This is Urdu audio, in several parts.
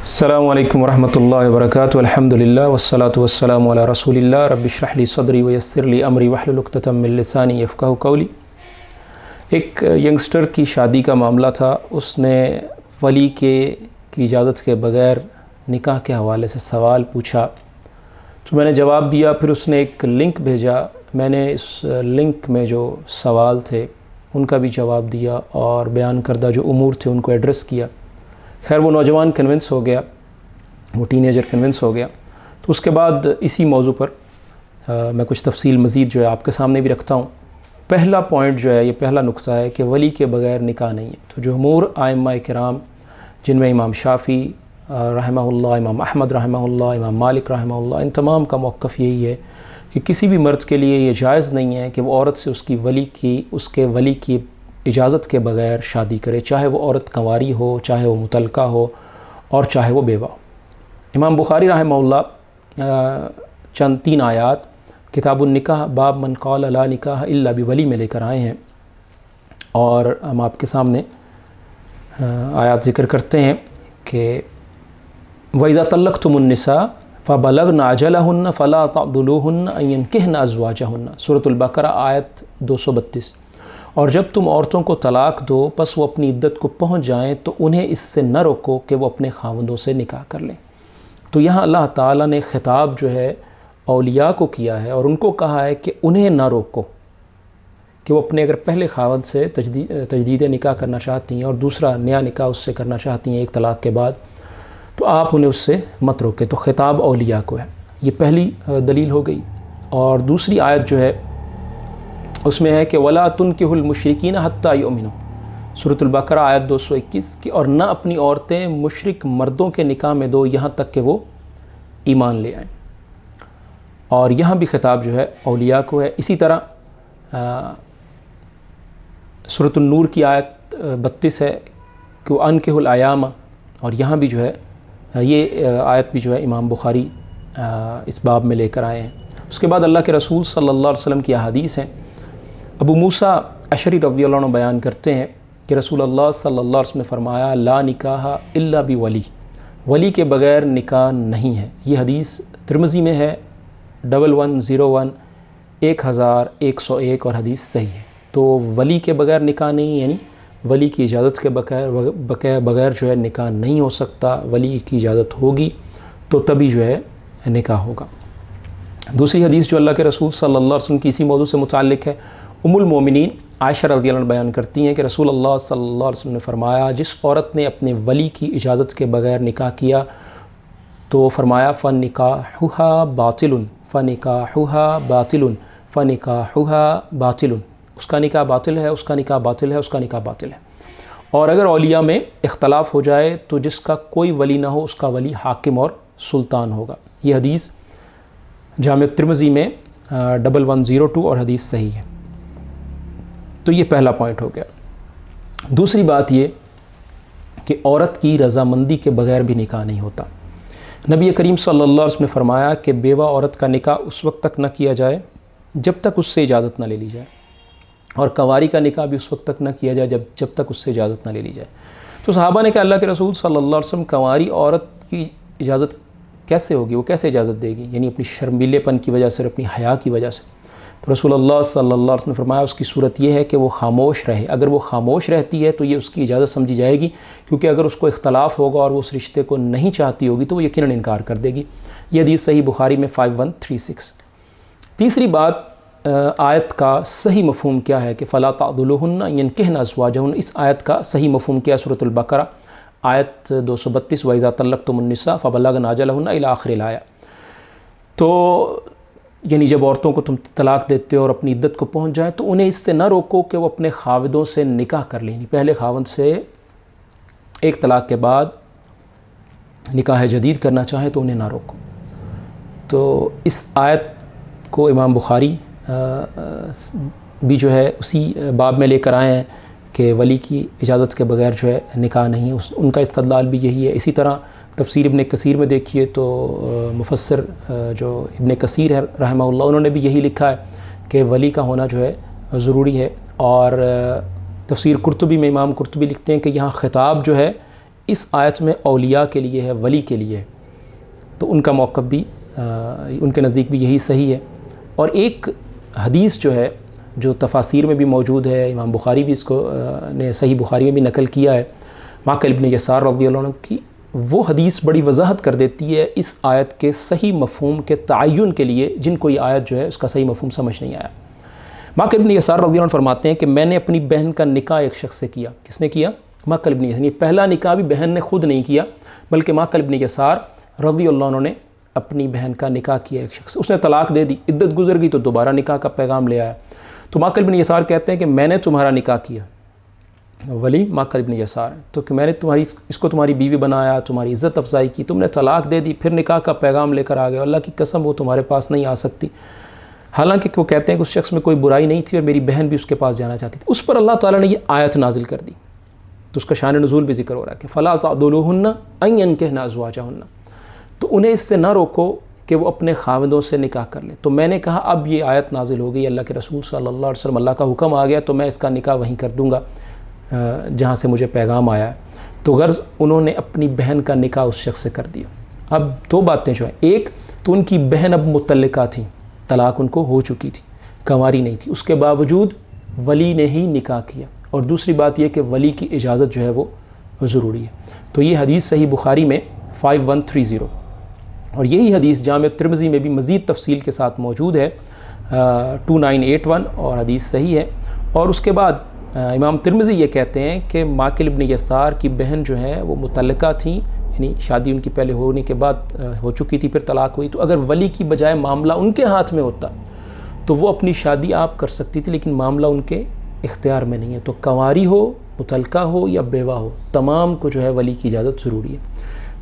السلام علیکم ورحمۃ اللہ وبرکاتہ، الحمدللہ والصلاۃ والسلام علی رسول اللہ، رب اشرح لی صدری ویسر لی امری واحلل عقدۃ من لسانی یفقہوا قولی۔ ایک ینگسٹر کی شادی کا معاملہ تھا، اس نے ولی کی اجازت کے بغیر نکاح کے حوالے سے سوال پوچھا تو میں نے جواب دیا، پھر اس نے ایک لنک بھیجا، میں نے اس لنک میں جو سوال تھے ان کا بھی جواب دیا اور بیان کردہ جو امور تھے ان کو ایڈریس کیا۔ خیر وہ نوجوان کنونس ہو گیا، وہ ٹین ایجر کنونس ہو گیا۔ تو اس کے بعد اسی موضوع پر میں کچھ تفصیل مزید جو ہے آپ کے سامنے بھی رکھتا ہوں۔ پہلا پوائنٹ جو ہے، یہ پہلا نقطہ ہے کہ ولی کے بغیر نکاح نہیں ہے۔ تو جمہور ائمہ کرام، جن میں امام شافعی رحمہ اللہ، امام احمد رحمہ اللہ، امام مالک رحمہ اللہ، ان تمام کا موقف یہی ہے کہ کسی بھی مرد کے لیے یہ جائز نہیں ہے کہ وہ عورت سے اس کے ولی کی اجازت کے بغیر شادی کرے، چاہے وہ عورت کنواری ہو، چاہے وہ مطلقہ ہو اور چاہے وہ بیوہ ہو۔ امام بخاری رحمہ اللہ چند 3 آیات کتاب النکاح باب من قال لا نکاح الا بولی میں لے کر آئے ہیں، اور ہم آپ کے سامنے آیات ذکر کرتے ہیں کہ وَإِذَا طَلَّقْتُمُ النِّسَاءَ فَبَلَغْنَ أَجَلَهُنَّ فَلَا تَعْضُلُوهُنَّ أَن يَنكِحْنَ أَزْوَاجَهُنَّ، سورۃ البقرہ آیت 232۔ اور جب تم عورتوں کو طلاق دو پس وہ اپنی عدت کو پہنچ جائیں تو انہیں اس سے نہ روکو کہ وہ اپنے خاوندوں سے نکاح کر لیں۔ تو یہاں اللہ تعالیٰ نے خطاب جو ہے اولیاء کو کیا ہے اور ان کو کہا ہے کہ انہیں نہ روکو کہ وہ اپنے اگر پہلے خاوند سے تجدید نکاح کرنا چاہتی ہیں اور دوسرا نیا نکاح اس سے کرنا چاہتی ہیں ایک طلاق کے بعد، تو آپ انہیں اس سے مت روکے۔ تو خطاب اولیاء کو ہے، یہ پہلی دلیل ہو گئی۔ اور دوسری آیت جو ہے اس میں ہے کہ وَلَا تُنْكِحُوا الْمُشْرِكِينَ حَتَّى يُؤْمِنُوا، سورۃ البقرہ آیت 221 کی، اور نہ اپنی عورتیں مشرک مردوں کے نکاح میں دو یہاں تک کہ وہ ایمان لے آئیں۔ اور یہاں بھی خطاب جو ہے اولیاء کو ہے۔ اسی طرح سورۃ النور کی آیت 32 ہے کہ وَأَنكِحُوا الْأَيَامَ، اور یہاں بھی جو ہے یہ آیت بھی جو ہے امام بخاری اس باب میں لے کر آئے ہیں۔ اس کے بعد اللہ کے رسول صلی اللہ علیہ وسلم کی احادیث ہیں۔ ابو موسیٰ اشعری رضی اللہ عنہ بیان کرتے ہیں کہ رسول اللہ صلی اللہ علیہ وسلم نے فرمایا لا نکاح الا بولی، ولی کے بغیر نکاح نہیں ہے۔ یہ حدیث ترمذی میں ہے 1101 1101 اور حدیث صحیح ہے۔ تو ولی کے بغیر نکاح نہیں، یعنی ولی کی اجازت کے بغیر جو ہے نکاح نہیں ہو سکتا، ولی کی اجازت ہوگی تو تبھی جو ہے نکاح ہوگا۔ دوسری حدیث جو اللہ کے رسول صلی اللہ علیہ وسلم کی اسی موضوع سے متعلق ہے، ام المومنین عائشہ رضی اللہ عنہ بیان کرتی ہیں کہ رسول اللہ صلی اللہ علیہ وسلم نے فرمایا جس عورت نے اپنے ولی کی اجازت کے بغیر نکاح کیا تو فرمایا فَنِكَاحُهَا بَاطِلٌ فَنِكَاحُهَا بَاطِلٌ فَنِكَاحُهَا بَاطِلٌ، اس کا نکاح باطل ہے، اس کا نکاح باطل ہے، اس کا نکاح باطل ہے۔ اور اگر اولیاء میں اختلاف ہو جائے تو جس کا کوئی ولی نہ ہو اس کا ولی حاکم اور سلطان ہوگا۔ یہ حدیث جامع ترمذی میں 1102 اور حدیث صحیح ہے۔ تو یہ پہلا پوائنٹ ہو گیا۔ دوسری بات یہ کہ عورت کی رضامندی کے بغیر بھی نکاح نہیں ہوتا۔ نبی کریم صلی اللہ علیہ وسلم نے فرمایا کہ بیوہ عورت کا نکاح اس وقت تک نہ کیا جائے جب تک اس سے اجازت نہ لے لی جائے، اور کنواری کا نکاح بھی اس وقت تک نہ کیا جائے جب تک اس سے اجازت نہ لے لی جائے۔ تو صحابہ نے کہا اللہ کے رسول صلی اللہ علیہ وسلم کنواری عورت کی اجازت کیسے ہوگی، وہ کیسے اجازت دے گی، یعنی اپنی شرمیلے پن کی وجہ سے اور اپنی حیا کی وجہ سے؟ تو رسول اللہ صلی اللہ علیہ وسلم نے فرمایا اس کی صورت یہ ہے کہ وہ خاموش رہے۔ اگر وہ خاموش رہتی ہے تو یہ اس کی اجازت سمجھی جائے گی، کیونکہ اگر اس کو اختلاف ہوگا اور وہ اس رشتے کو نہیں چاہتی ہوگی تو وہ یقیناً انکار کر دے گی۔ یہ حدیث صحیح بخاری میں 5136۔ تیسری بات آیت کا صحیح مفہوم کیا ہے کہ فَلَا تَعْضُلُوهُنَّ يَنكِحْنَ أَزْوَاجَهُنَّ، اس آیت کا صحیح مفہوم کیا ہے؟ سورۃ البقرہ آیت 232 وَإِذَا طَلَّقْتُمُ النِّسَاءَ فَبَلَغْنَ أَجَلَهُنَّ إِلَى آخِرِ الْآیَةِ۔ تو یعنی جب عورتوں کو تم طلاق دیتے ہو اور اپنی عدت کو پہنچ جائیں تو انہیں اس سے نہ روکو کہ وہ اپنے خاوندوں سے نکاح کر لیں، پہلے خاوند سے ایک طلاق کے بعد نکاح جدید کرنا چاہیں تو انہیں نہ روکو۔ تو اس آیت کو امام بخاری بھی جو ہے اسی باب میں لے کر آئے ہیں کہ ولی کی اجازت کے بغیر جو ہے نکاح نہیں ہے، ان کا استدلال بھی یہی ہے۔ اسی طرح تفسیر ابن کثیر میں دیکھیے تو مفسر جو ابن کثیر ہے رحمہ اللہ، انہوں نے بھی یہی لکھا ہے کہ ولی کا ہونا جو ہے ضروری ہے۔ اور تفسیر قرطبی میں امام قرطبی لکھتے ہیں کہ یہاں خطاب جو ہے اس آیت میں اولیاء کے لیے ہے، ولی کے لیے ہے، تو ان کا موقف بھی ان کے نزدیک بھی یہی صحیح ہے۔ اور ایک حدیث جو ہے جو تفاسیر میں بھی موجود ہے، امام بخاری بھی اس کو نے صحیح بخاری میں بھی نقل کیا ہے، معقل ابن یسار رضی اللہ عنہ کی، وہ حدیث بڑی وضاحت کر دیتی ہے اس آیت کے صحیح مفہوم کے تعین کے لیے، جن کو یہ آیت جو ہے اس کا صحیح مفہوم سمجھ نہیں آیا۔ معقل ابن یسار رضی اللہ عنہ فرماتے ہیں کہ میں نے اپنی بہن کا نکاح ایک شخص سے کیا۔ کس نے کیا؟ معقل ابن یسار۔ پہلا نکاح بھی بہن نے خود نہیں کیا، بلکہ معقل ابن یسار رضی اللہ عنہ نے اپنی بہن کا نکاح کیا ایک شخص سے، اس نے طلاق دے دی، عدت گزر گئی تو دوبارہ نکاح کا پیغام لے آیا۔ تو معقل ابن یسار کہتے ہیں کہ میں نے تمہارا نکاح کیا، ولی معقل ابن یسار ہے، تو کہ میں نے اس کو تمہاری بیوی بنایا، تمہاری عزت افزائی کی، تم نے طلاق دے دی، پھر نکاح کا پیغام لے کر آ گئے، اللہ کی قسم وہ تمہارے پاس نہیں آ سکتی۔ حالانکہ وہ کہتے ہیں کہ اس شخص میں کوئی برائی نہیں تھی اور میری بہن بھی اس کے پاس جانا چاہتی تھی۔ اس پر اللہ تعالیٰ نے یہ آیت نازل کر دی، تو اس کا شان نزول بھی ذکر ہو رہا ہے کہ فَلَا تَعْضُلُوهُنَّ أَن يَنكِحْنَ أَزْوَاجَهُنَّ، تو انہیں اس سے نہ روکو کہ وہ اپنے خاوندوں سے نکاح کر لیں۔ تو میں نے کہا اب یہ آیت نازل ہو گئی، اللہ کے رسول صلی اللہ علیہ وسلم، اللہ کا حکم آ گیا، تو میں اس کا نکاح وہیں کر دوں گا جہاں سے مجھے پیغام آیا ہے۔ تو غرض انہوں نے اپنی بہن کا نکاح اس شخص سے کر دیا۔ اب دو باتیں جو ہیں، ایک تو ان کی بہن اب متعلقہ تھیں، طلاق ان کو ہو چکی تھی، کنواری نہیں تھی، اس کے باوجود ولی نے ہی نکاح کیا، اور دوسری بات یہ کہ ولی کی اجازت جو ہے وہ ضروری ہے۔ تو یہ حدیث صحیح بخاری میں 5130، اور یہی حدیث جامع ترمذی میں بھی مزید تفصیل کے ساتھ موجود ہے 2981، اور حدیث صحیح ہے۔ اور اس کے بعد امام ترمذی یہ کہتے ہیں کہ معقل ابن یسار کی بہن جو ہے وہ متعلقہ تھیں، یعنی شادی ان کی پہلے ہونے کے بعد ہو چکی تھی، پھر طلاق ہوئی، تو اگر ولی کی بجائے معاملہ ان کے ہاتھ میں ہوتا تو وہ اپنی شادی آپ کر سکتی تھی، لیکن معاملہ ان کے اختیار میں نہیں ہے۔ تو کنواری ہو، متعلقہ ہو یا بیوہ ہو، تمام کو جو ہے ولی کی اجازت ضروری ہے۔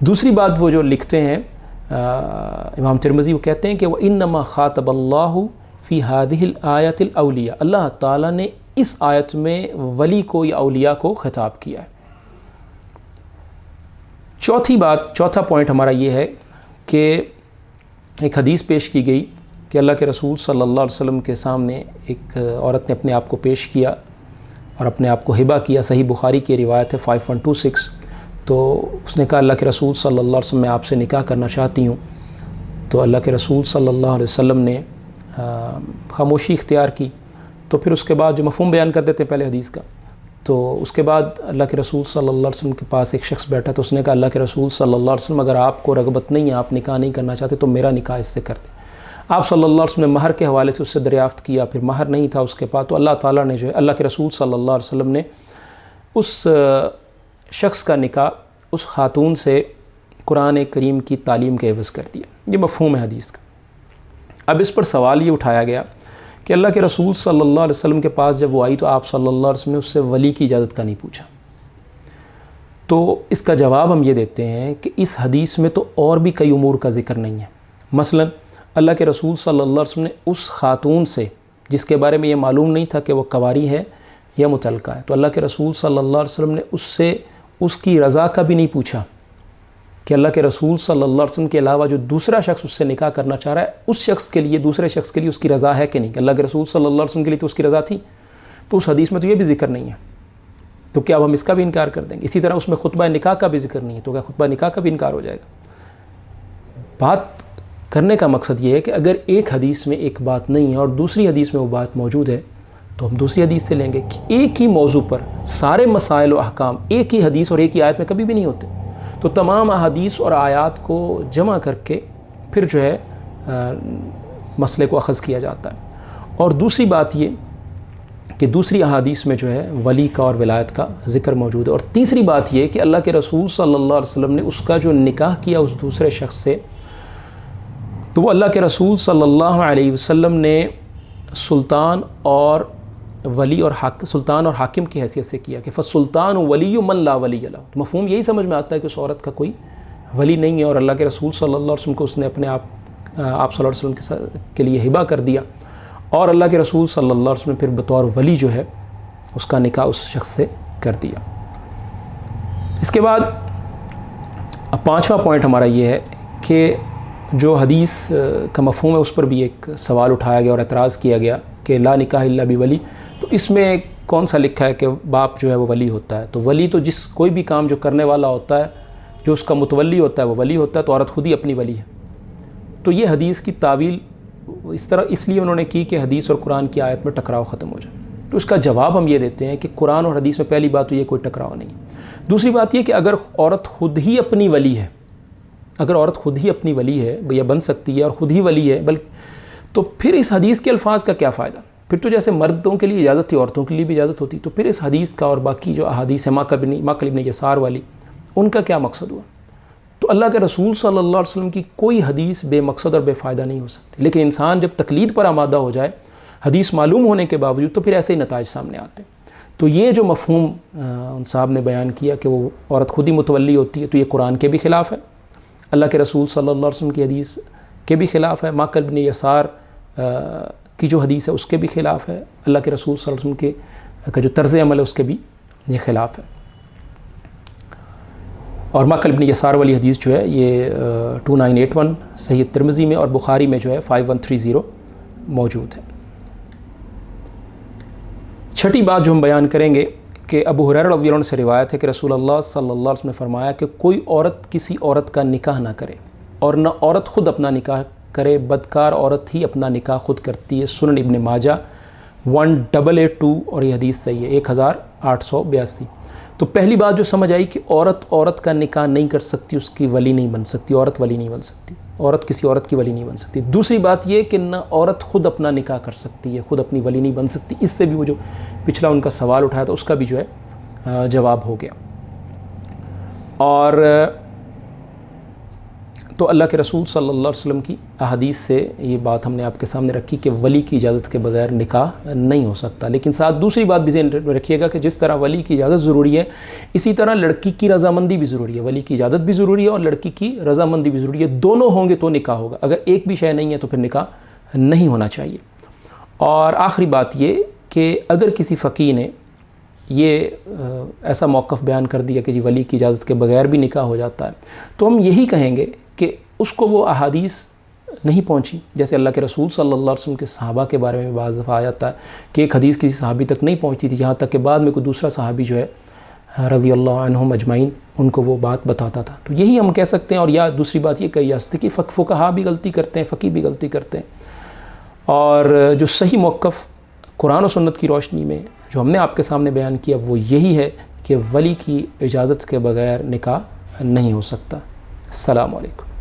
دوسری بات وہ جو لکھتے ہیں امام ترمذی، وہ کہتے ہیں کہ وَإِنَّمَا خَاطَبَ اللَّهُ فِي هَذِهِ الْآيَةِ الْأَوْلِيَاءَ، اللہ تعالیٰ نے اس آیت میں ولی کو یا اولیاء کو خطاب کیا ہے۔ چوتھا پوائنٹ ہمارا یہ ہے کہ ایک حدیث پیش کی گئی کہ اللہ کے رسول صلی اللہ علیہ وسلم کے سامنے ایک عورت نے اپنے آپ کو پیش کیا اور اپنے آپ کو ہبہ کیا، صحیح بخاری کی روایت ہے 5126۔ تو اس نے کہا اللہ کے رسول صلی اللہ علیہ وسلم میں آپ سے نکاح کرنا چاہتی ہوں، تو اللہ کے رسول صلی اللہ علیہ وسلم نے خاموشی اختیار کی۔ تو پھر اس کے بعد جو مفہوم بیان کر دیتے پہلے حدیث کا، تو اس کے بعد اللہ کے رسول صلی اللہ علیہ وسلم کے پاس ایک شخص بیٹھا، تو اس نے کہا اللہ کے رسول صلی اللہ علیہ وسلم اگر آپ کو رغبت نہیں ہے، آپ نکاح نہیں کرنا چاہتے، تو میرا نکاح اس سے کر دیں۔ آپ صلی اللہ علیہ وسلم نے مہر کے حوالے سے اس سے دریافت کیا، پھر مہر نہیں تھا اس کے پاس، تو اللہ تعالیٰ نے جو ہے اللہ کے رسول صلی اللہ علیہ وسلم نے اس شخص کا نکاح اس خاتون سے قرآن کریم کی تعلیم کے عوض کر دیا۔ یہ مفہوم ہے حدیث کا۔ اب اس پر سوال یہ اٹھایا گیا کہ اللہ کے رسول صلی اللہ علیہ وسلم کے پاس جب وہ آئی تو آپ صلی اللہ علیہ وسلم نے اس سے ولی کی اجازت کا نہیں پوچھا۔ تو اس کا جواب ہم یہ دیتے ہیں کہ اس حدیث میں تو اور بھی کئی امور کا ذکر نہیں ہے۔ مثلا اللہ کے رسول صلی اللہ علیہ وسلم نے اس خاتون سے جس کے بارے میں یہ معلوم نہیں تھا کہ وہ کنواری ہے یا متعلقہ ہے، تو اللہ کے رسول صلی اللہ علیہ وسلم نے اس سے اس کی رضا کا بھی نہیں پوچھا کہ اللہ کے رسول صلی اللہ علیہ وسلم کے علاوہ جو دوسرا شخص اس سے نکاح کرنا چاہ رہا ہے، اس شخص کے لیے، دوسرے شخص کے لیے اس کی رضا ہے کہ نہیں، کہ اللہ کے رسول صلی اللہ علیہ وسلم کے لیے تو اس کی رضا تھی، تو اس حدیث میں تو یہ بھی ذکر نہیں ہے، تو کیا اب ہم اس کا بھی انکار کر دیں گے؟ اسی طرح اس میں خطبہ نکاح کا بھی ذکر نہیں ہے، تو کیا خطبہ نکاح کا بھی انکار ہو جائے گا؟ بات کرنے کا مقصد یہ ہے کہ اگر ایک حدیث میں ایک بات نہیں ہے اور دوسری حدیث میں وہ بات موجود ہے، تو ہم دوسری حدیث سے لیں گے کہ ایک ہی موضوع پر سارے مسائل و احکام ایک ہی حدیث اور ایک ہی آیت میں کبھی بھی نہیں ہوتے، تو تمام احادیث اور آیات کو جمع کر کے پھر جو ہے مسئلے کو اخذ کیا جاتا ہے۔ اور دوسری بات یہ کہ دوسری احادیث میں جو ہے ولی کا اور ولایت کا ذکر موجود ہے۔ اور تیسری بات یہ کہ اللہ کے رسول صلی اللہ علیہ وسلم نے اس کا جو نکاح کیا اس دوسرے شخص سے، تو وہ اللہ کے رسول صلی اللہ علیہ وسلم نے سلطان اور ولی اور سلطان اور حاکم کی حیثیت سے کیا کہ فالسلطان ولی من لا ولی لہ، تو مفہوم یہی سمجھ میں آتا ہے کہ اس عورت کا کوئی ولی نہیں ہے، اور اللہ کے رسول صلی اللہ علیہ وسلم کو اس نے اپنے آپ صلی اللہ علیہ وسلم کے لیے ہبہ کر دیا، اور اللہ کے رسول صلی اللہ علیہ وسلم نے پھر بطور ولی جو ہے اس کا نکاح اس شخص سے کر دیا۔ اس کے بعد اب پانچواں پوائنٹ ہمارا یہ ہے کہ جو حدیث کا مفہوم ہے اس پر بھی ایک سوال اٹھایا گیا اور اعتراض کیا گیا کہ لا نکاح الا بولی، تو اس میں کون سا لکھا ہے کہ باپ جو ہے وہ ولی ہوتا ہے؟ تو ولی تو جس کوئی بھی کام جو کرنے والا ہوتا ہے، جو اس کا متولی ہوتا ہے وہ ولی ہوتا ہے، تو عورت خود ہی اپنی ولی ہے۔ تو یہ حدیث کی تعویل اس لیے انہوں نے کی کہ حدیث اور قرآن کی آیت میں ٹکراؤ ختم ہو جائے۔ تو اس کا جواب ہم یہ دیتے ہیں کہ قرآن اور حدیث میں پہلی بات تو یہ کوئی ٹکراؤ نہیں۔ دوسری بات یہ کہ اگر عورت خود ہی اپنی ولی ہے، اگر عورت خود ہی اپنی ولی ہے یا بن سکتی ہے اور خود ہی ولی ہے، تو پھر اس حدیث کے الفاظ کا کیا فائدہ؟ پھر تو جیسے مردوں کے لیے اجازت تھی عورتوں کے لیے بھی اجازت ہوتی، تو پھر اس حدیث کا اور باقی جو احادیث ہے ماقل ابن یسار والی، ان کا کیا مقصد ہوا؟ تو اللہ کے رسول صلی اللہ علیہ وسلم کی کوئی حدیث بے مقصد اور بے فائدہ نہیں ہو سکتی، لیکن انسان جب تقلید پر آمادہ ہو جائے حدیث معلوم ہونے کے باوجود، تو پھر ایسے ہی نتائج سامنے آتے ہیں۔ تو یہ جو مفہوم ان صاحب نے بیان کیا کہ وہ عورت خود ہی متولی ہوتی ہے، تو یہ قرآن کے بھی خلاف ہے، اللہ کے رسول صلی اللہ علیہ وسلم کی حدیث کے بھی خلاف ہے، ماقل ابن یسار کی جو حدیث ہے اس کے بھی خلاف ہے، اللہ کے رسول صلی اللہ علیہ وسلم کا جو طرز عمل ہے اس کے بھی یہ خلاف ہے۔ اور ماقل ابن یسار والی حدیث جو ہے یہ 2981 صحیح ترمذی میں اور بخاری میں جو ہے 5130 موجود ہے۔ چھٹی بات جو ہم بیان کریں گے کہ ابو ہریرہ رضی اللہ عنہ سے روایت ہے کہ رسول اللہ صلی اللہ علیہ وسلم نے فرمایا کہ کوئی عورت کسی عورت کا نکاح نہ کرے، اور نہ عورت خود اپنا نکاح کرے، بدکار عورت ہی اپنا نکاح خود کرتی ہے۔ سنن ابن ماجہ 1882 اور یہ حدیث صحیح ہے 1882۔ تو پہلی بات جو سمجھ آئی کہ عورت کا نکاح نہیں کر سکتی، اس کی ولی نہیں بن سکتی، عورت ولی نہیں بن سکتی، عورت کسی عورت کی ولی نہیں بن سکتی۔ دوسری بات یہ کہ نہ عورت خود اپنا نکاح کر سکتی ہے، خود اپنی ولی نہیں بن سکتی۔ اس سے بھی وہ جو پچھلا ان کا سوال اٹھایا تھا اس کا بھی جو ہے جواب ہو گیا۔ اور تو اللہ کے رسول صلی اللہ علیہ وسلم کی احادیث سے یہ بات ہم نے آپ کے سامنے رکھی کہ ولی کی اجازت کے بغیر نکاح نہیں ہو سکتا، لیکن ساتھ دوسری بات بھی ذہن میں رکھیے گا کہ جس طرح ولی کی اجازت ضروری ہے، اسی طرح لڑکی کی رضامندی بھی ضروری ہے۔ ولی کی اجازت بھی ضروری ہے اور لڑکی کی رضامندی بھی ضروری ہے، دونوں ہوں گے تو نکاح ہوگا۔ اگر ایک بھی شے نہیں ہے تو پھر نکاح نہیں ہونا چاہیے۔ اور آخری بات یہ کہ اگر کسی فقیہ نے یہ ایسا موقف بیان کر دیا کہ جی ولی کی اجازت کے بغیر بھی نکاح ہو جاتا ہے، تو ہم یہی کہیں گے کہ اس کو وہ احادیث نہیں پہنچی، جیسے اللہ کے رسول صلی اللہ علیہ وسلم کے صحابہ کے بارے میں بعض دفعہ آ جاتا ہے کہ ایک حدیث کسی صحابی تک نہیں پہنچتی تھی، یہاں تک کہ بعد میں کوئی دوسرا صحابی جو ہے رضی اللہ عنہم اجمعین ان کو وہ بات بتاتا تھا۔ تو یہی ہم کہہ سکتے ہیں۔ اور یا دوسری بات یہ کہی جا سکتی کہ فقہا بھی غلطی کرتے ہیں، فقیہ بھی غلطی کرتے ہیں، اور جو صحیح موقف قرآن و سنت کی روشنی میں جو ہم نے آپ کے سامنے بیان کیا وہ یہی ہے کہ ولی کی اجازت کے بغیر نکاح نہیں ہو سکتا۔ السلام علیکم۔